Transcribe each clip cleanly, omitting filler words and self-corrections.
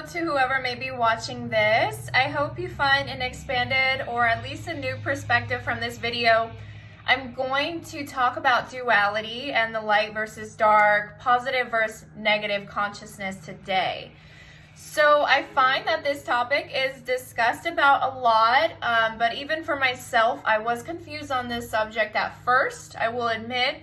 to whoever may be watching this. I hope you find an expanded or at least a new perspective from this video. I'm going to talk about duality and the light versus dark, positive versus negative consciousness today. So I find that this topic is discussed about a lot, but even for myself, I was confused on this subject at first, I will admit.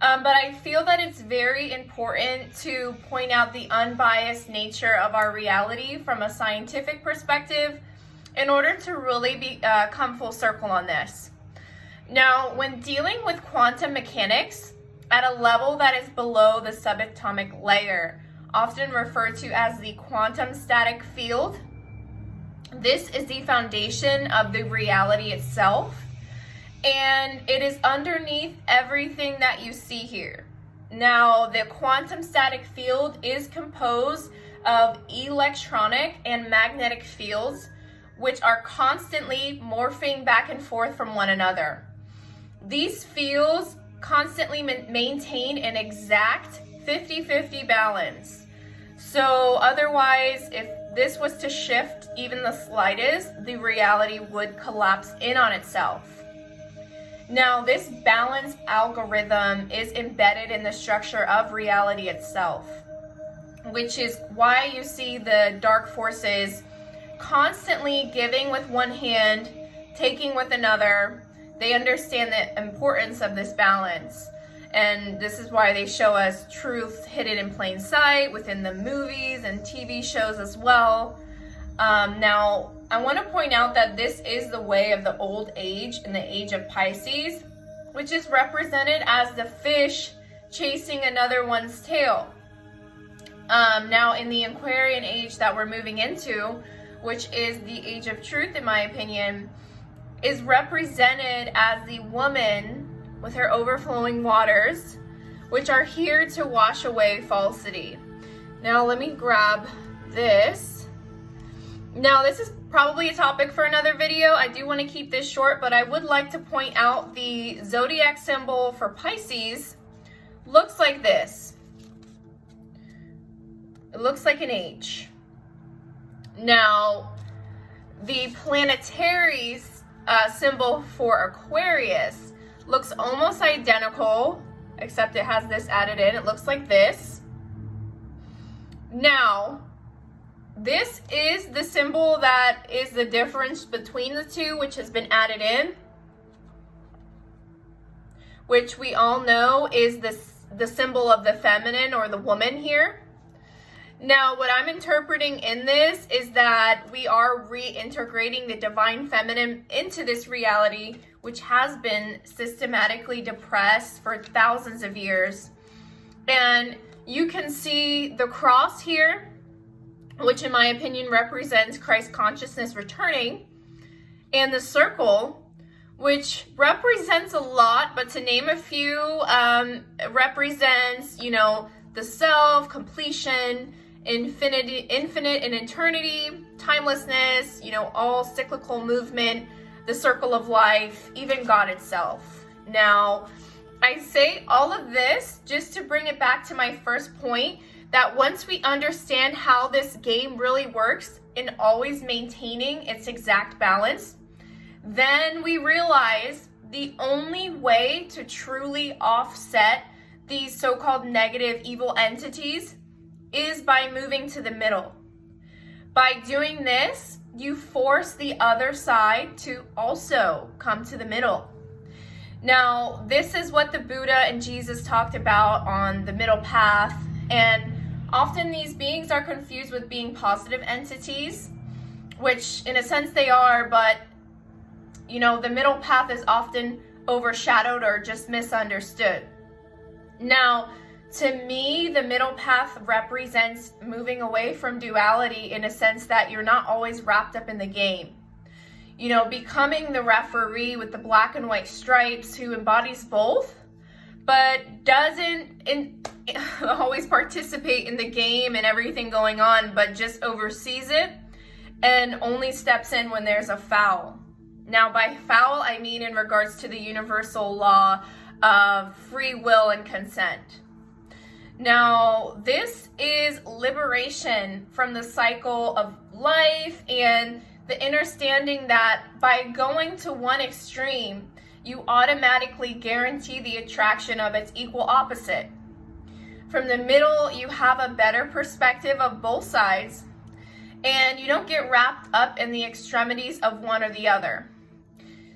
But I feel that it's very important to point out the unbiased nature of our reality from a scientific perspective in order to really come full circle on this. Now, when dealing with quantum mechanics at a level that is below the subatomic layer, often referred to as the quantum static field, this is the foundation of the reality itself. And it is underneath everything that you see here. Now, the quantum static field is composed of electronic and magnetic fields, which are constantly morphing back and forth from one another. These fields constantly maintain an exact 50-50 balance. So otherwise, if this was to shift even the slightest, the reality would collapse in on itself. Now, this balance algorithm is embedded in the structure of reality itself, which is why you see the dark forces constantly giving with one hand, taking with another. They understand the importance of this balance. And this is why they show us truth hidden in plain sight within the movies and TV shows as well. Now, I want to point out that this is the way of the old age in the age of Pisces, which is represented as the fish chasing another one's tail. Now, in the Aquarian age that we're moving into, which is the age of truth, in my opinion, is represented as the woman with her overflowing waters, which are here to wash away falsity. Now, let me grab this. Now, this is probably a topic for another video. I do want to keep this short, but I would like to point out the zodiac symbol for Pisces looks like this. It looks like an H. Now, the planetary symbol for Aquarius looks almost identical, except it has this added in. It looks like this. Now, this is the symbol that is the difference between the two, which has been added in, which we all know is the symbol of the feminine or the woman here. Now, what I'm interpreting in this is that we are reintegrating the divine feminine into this reality, which has been systematically depressed for thousands of years. And you can see the cross here, which in my opinion represents Christ consciousness returning, and the circle, which represents a lot, but to name a few, represents, the self, completion, infinite and eternity, timelessness, all cyclical movement, the circle of life, even God itself. Now, I say all of this just to bring it back to my first point, that once we understand how this game really works in always maintaining its exact balance, then we realize the only way to truly offset these so-called negative evil entities is by moving to the middle. By doing this, you force the other side to also come to the middle. Now, this is what the Buddha and Jesus talked about on the middle path, and often these beings are confused with being positive entities, which in a sense they are, but the middle path is often overshadowed or just misunderstood. Now, to me, the middle path represents moving away from duality in a sense that you're not always wrapped up in the game. Becoming the referee with the black and white stripes who embodies both, but doesn't always participate in the game and everything going on, but just oversees it and only steps in when there's a foul. Now, by foul, I mean in regards to the universal law of free will and consent. Now, this is liberation from the cycle of life and the understanding that by going to one extreme, you automatically guarantee the attraction of its equal opposite. From the middle, you have a better perspective of both sides, and you don't get wrapped up in the extremities of one or the other.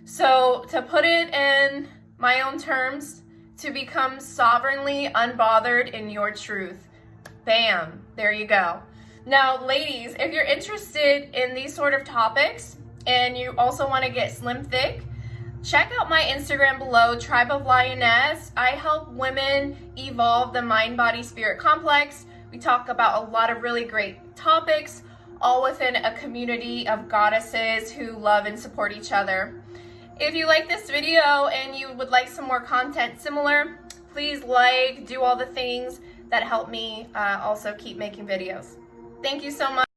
So, to put it in my own terms, to become sovereignly unbothered in your truth. Bam, there you go. Now, ladies, if you're interested in these sort of topics and you also want to get slim thick, check out my Instagram below, Tribe of Lioness. I help women evolve the mind-body-spirit complex. We talk about a lot of really great topics, all within a community of goddesses who love and support each other. If you like this video and you would like some more content similar, please do all the things that help me also keep making videos. Thank you so much.